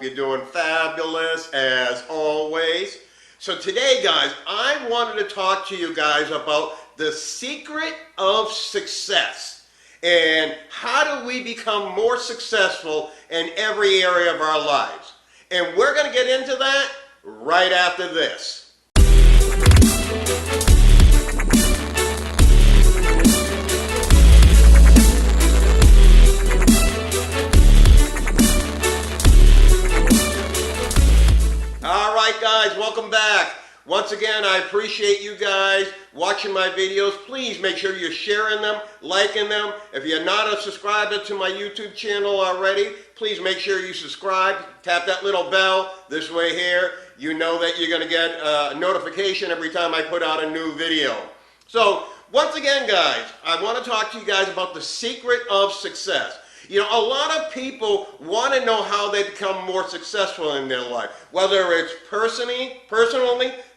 hope you're doing fabulous as always. So today, guys, I wanted to talk to you guys about the secret of success and how do we become more successful in every area of our lives. And we're going to get into that right after this. Alright guys, welcome back. Once again, I appreciate you guys watching my videos. Please make sure you're sharing them, liking them. If you're not a subscriber to my YouTube channel already, please make sure you subscribe. Tap that little bell this way here. You know that you're going to get a notification every time I put out a new video. So, once again guys, I want to talk to you guys about the secret of success. You know, a lot of people want to know how they become more successful in their life, whether it's personally,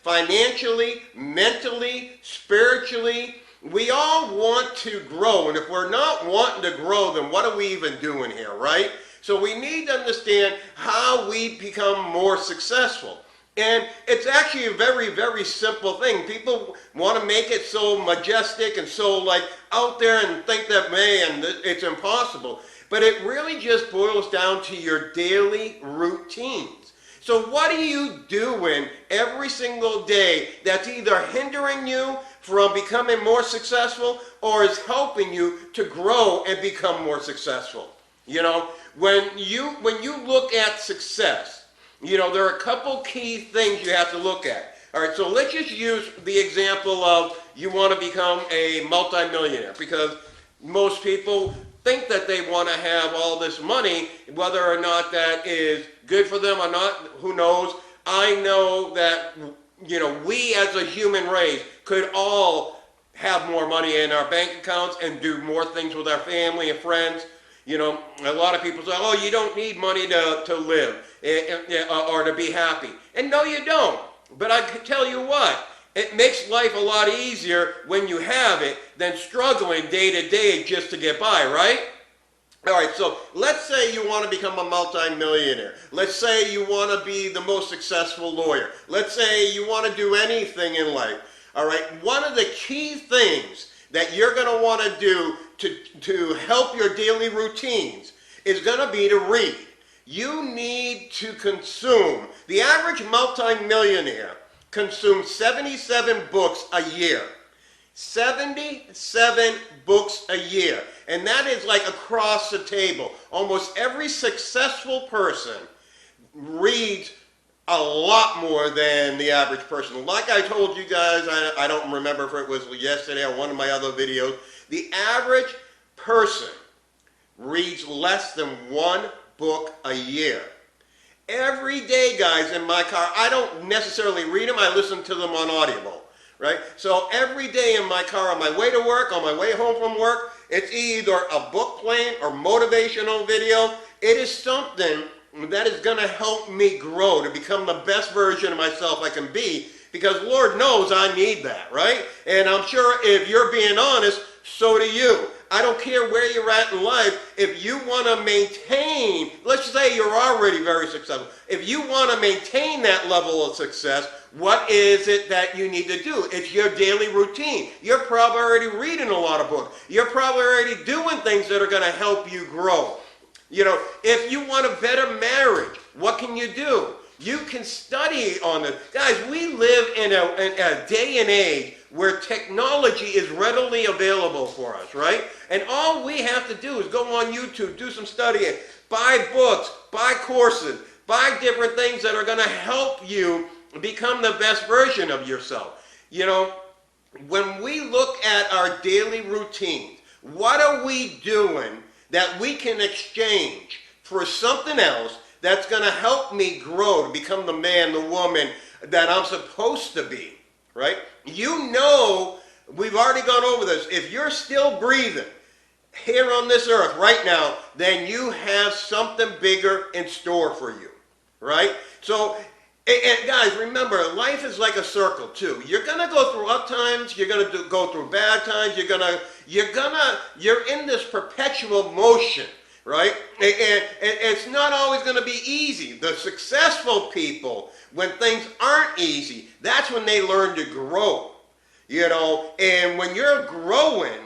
financially, mentally, spiritually. We all want to grow, and if we're not wanting to grow, then what are we even doing here, right? So we need to understand how we become more successful. And it's actually a very, very simple thing. People want to make it so majestic and so like out there and think that, man, it's impossible. But it really just boils down to your daily routines. So what are you doing every single day that's either hindering you from becoming more successful or is helping you to grow and become more successful? You know, when you look at success, you know, there are a couple key things you have to look at. All right, so let's just use the example of you want to become a multimillionaire, because most people think that they want to have all this money. Whether or not that is good for them or not, who knows. I know that, you know, we as a human race could all have more money in our bank accounts and do more things with our family and friends. You know, a lot of people say, oh, you don't need money to live or to be happy. And no, you don't. But I can tell you what, it makes life a lot easier when you have it than struggling day to day just to get by, right? All right, so let's say you want to become a multimillionaire. Let's say you want to be the most successful lawyer. Let's say you want to do anything in life. All right, one of the key things that you're going to want to do to help your daily routines is going to be to read. You need to consume. The average multimillionaire consumes 77 books a year. 77 books a year. And that is like across the table. Almost every successful person reads a lot more than the average person. Like I told you guys, I don't remember if it was yesterday or one of my other videos, the average person reads less than one book a year. Every day, guys, in my car, I don't necessarily read them, I listen to them on Audible, right? So every day in my car, on my way to work, on my way home from work, it's either a book playing or motivational video. It is something that is going to help me grow to become the best version of myself I can be, because Lord knows I need that, right? And I'm sure if you're being honest, so do you. I don't care where you're at in life. If you want to maintain, let's say you're already very successful. If you want to maintain that level of success, what is it that you need to do? It's your daily routine. You're probably already reading a lot of books. You're probably already doing things that are going to help you grow. You know, if you want a better marriage, what can you do? You can study on it. Guys, we live in a day and age where technology is readily available for us, right? And all we have to do is go on YouTube, do some studying, buy books, buy courses, buy different things that are going to help you become the best version of yourself. You know, when we look at our daily routines, what are we doing that we can exchange for something else that's going to help me grow to become the man, the woman that I'm supposed to be, right? You know, we've already gone over this. If you're still breathing here on this earth right now, then you have something bigger in store for you, right? So, and guys, remember, life is like a circle too. You're going to go through up times, you're going to go through bad times, you're in this perpetual motion right? And it's not always going to be easy. The successful people, when things aren't easy, that's when they learn to grow, you know. And when you're growing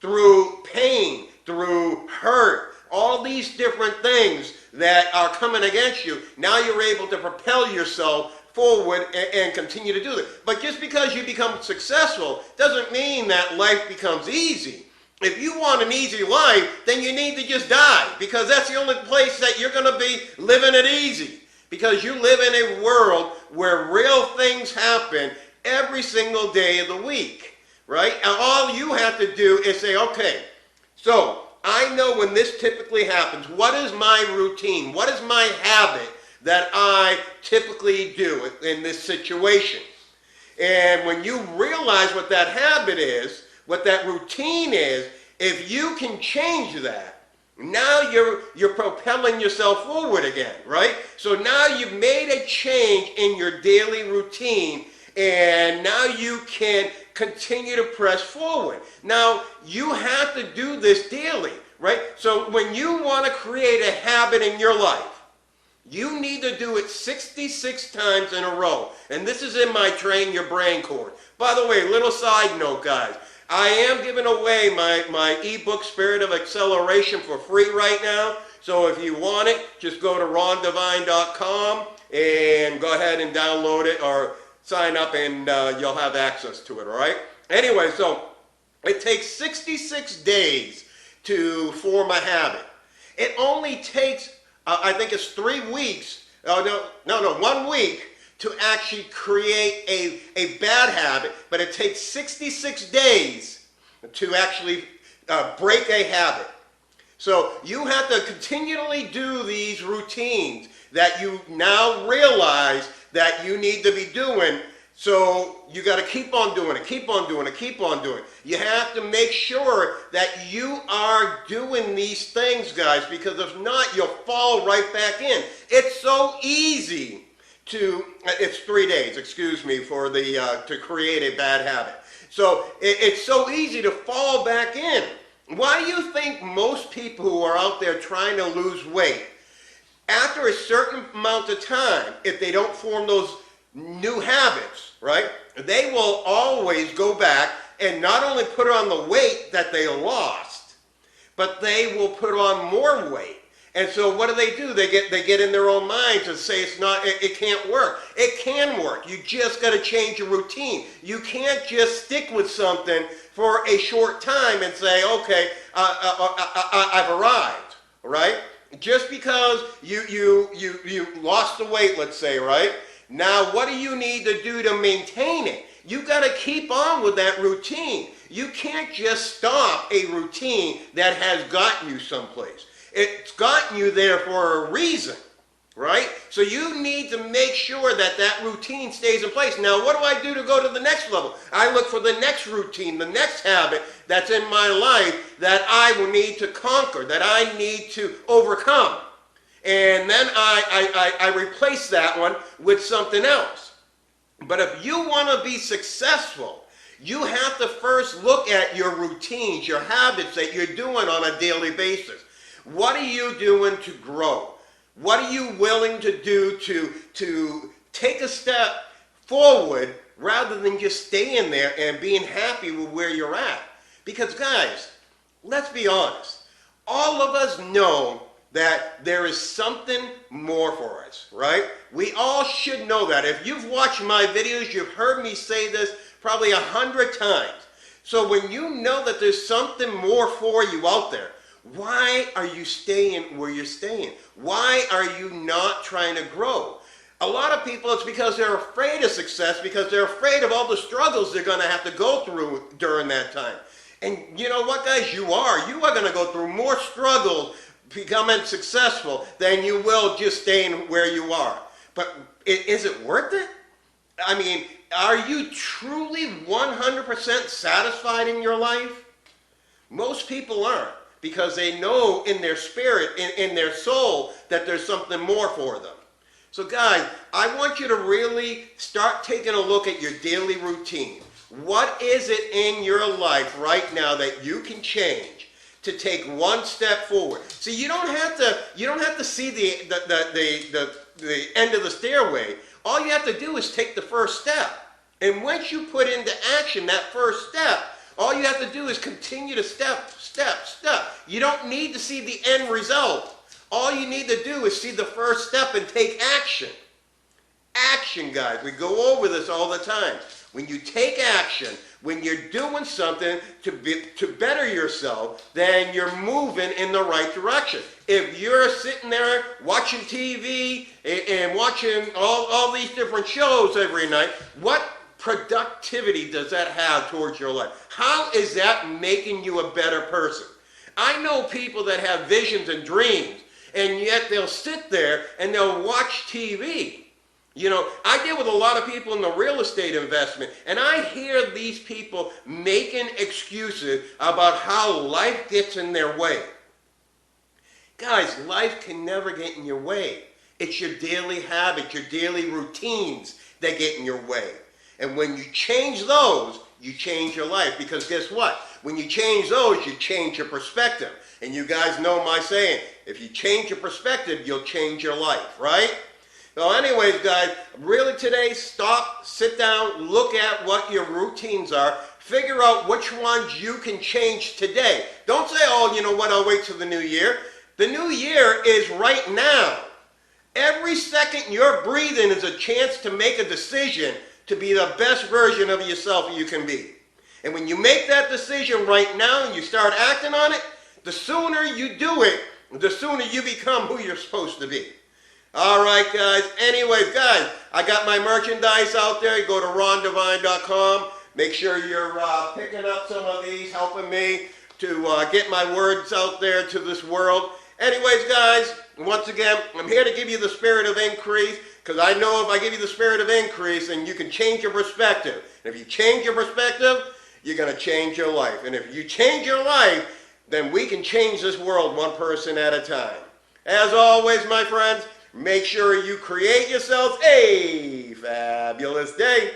through pain, through hurt, all these different things that are coming against you, now you're able to propel yourself forward and continue to do it. But just because you become successful doesn't mean that life becomes easy. If you want an easy life, then you need to just die, because that's the only place that you're going to be living it easy. Because you live in a world where real things happen every single day of the week, right? And all you have to do is say, okay, so I know when this typically happens. What is my routine? What is my habit that I typically do in this situation? And when you realize what that habit is, what that routine is, if you can change that, now you're propelling yourself forward again, right? So now you've made a change in your daily routine, and now you can continue to press forward. Now, you have to do this daily, right? So when you want to create a habit in your life, you need to do it 66 times in a row. And this is in my Train Your Brain course. By the way, little side note, guys. I am giving away my ebook, Spirit of Acceleration, for free right now. So if you want it, just go to rondevine.com and go ahead and download it, or sign up, and you'll have access to it, all right? Anyway, so it takes 66 days to form a habit. It only takes, I think it's 3 weeks, 1 week to actually create a bad habit, but it takes 66 days to actually break a habit. So you have to continually do these routines that you now realize that you need to be doing. So you got to keep on doing it, keep on doing it, keep on doing it. You have to make sure that you are doing these things, guys, because if not, you'll fall right back in. It's so easy it's 3 days, excuse me, for to create a bad habit. So it's so easy to fall back in. Why do you think most people who are out there trying to lose weight, after a certain amount of time, if they don't form those new habits, right, they will always go back and not only put on the weight that they lost, but they will put on more weight. And so what do? They get in their own minds and say it can't work. It can work. You just got to change your routine. You can't just stick with something for a short time and say, okay, I've arrived, right? Just because you lost the weight, let's say, right? Now, what do you need to do to maintain it? You got to keep on with that routine. You can't just stop a routine that has gotten you someplace. It's gotten you there for a reason, right? So you need to make sure that that routine stays in place. Now, what do I do to go to the next level? I look for the next routine, the next habit that's in my life that I will need to conquer, that I need to overcome. And then I replace that one with something else. But if you want to be successful, you have to first look at your routines, your habits that you're doing on a daily basis. What are you doing to grow? What are you willing to do to take a step forward rather than just staying there and being happy with where you're at? Because guys, let's be honest. All of us know that there is something more for us, right? We all should know that. If you've watched my videos, you've heard me say this probably 100 times. So when you know that there's something more for you out there, why are you staying where you're staying? Why are you not trying to grow? A lot of people, it's because they're afraid of success, because they're afraid of all the struggles they're going to have to go through during that time. And you know what, guys? You are going to go through more struggles becoming successful than you will just staying where you are. But is it worth it? I mean, are you truly 100% satisfied in your life? Most people aren't, because they know in their spirit, in their soul, that there's something more for them. So guys, I want you to really start taking a look at your daily routine. What is it in your life right now that you can change to take one step forward. See, you don't have to see the end of the stairway. All you have to do is take the first step. And once you put into action that first step, all you have to do is continue to step. You don't need to see the end result. All you need to do is see the first step and take action. Action, guys. We go over this all the time. When you take action, when you're doing something to better yourself, then you're moving in the right direction. If you're sitting there watching TV and watching all these different shows every night, what productivity does that have towards your life? How is that making you a better person? I know people that have visions and dreams, and yet they'll sit there and they'll watch TV. You know, I deal with a lot of people in the real estate investment, and I hear these people making excuses about how life gets in their way. Guys, life can never get in your way. It's your daily habits, your daily routines that get in your way. And when you change those, you change your life. Because guess what? When you change those, you change your perspective. And you guys know my saying, if you change your perspective, you'll change your life, right? So anyways, guys, really today, stop, sit down, look at what your routines are, figure out which ones you can change today. Don't say, oh, you know what, I'll wait till the new year. The new year is right now. Every second you're breathing is a chance to make a decision to be the best version of yourself you can be. And when you make that decision right now and you start acting on it, the sooner you do it, the sooner you become who you're supposed to be. All right, guys. Anyways, guys, I got my merchandise out there. You go to rondevine.com. Make sure you're picking up some of these, helping me to get my words out there to this world. Anyways, guys, once again, I'm here to give you the spirit of increase, because I know if I give you the spirit of increase, then you can change your perspective. And if you change your perspective, you're going to change your life. And if you change your life, then we can change this world one person at a time. As always, my friends, make sure you create yourself a fabulous day.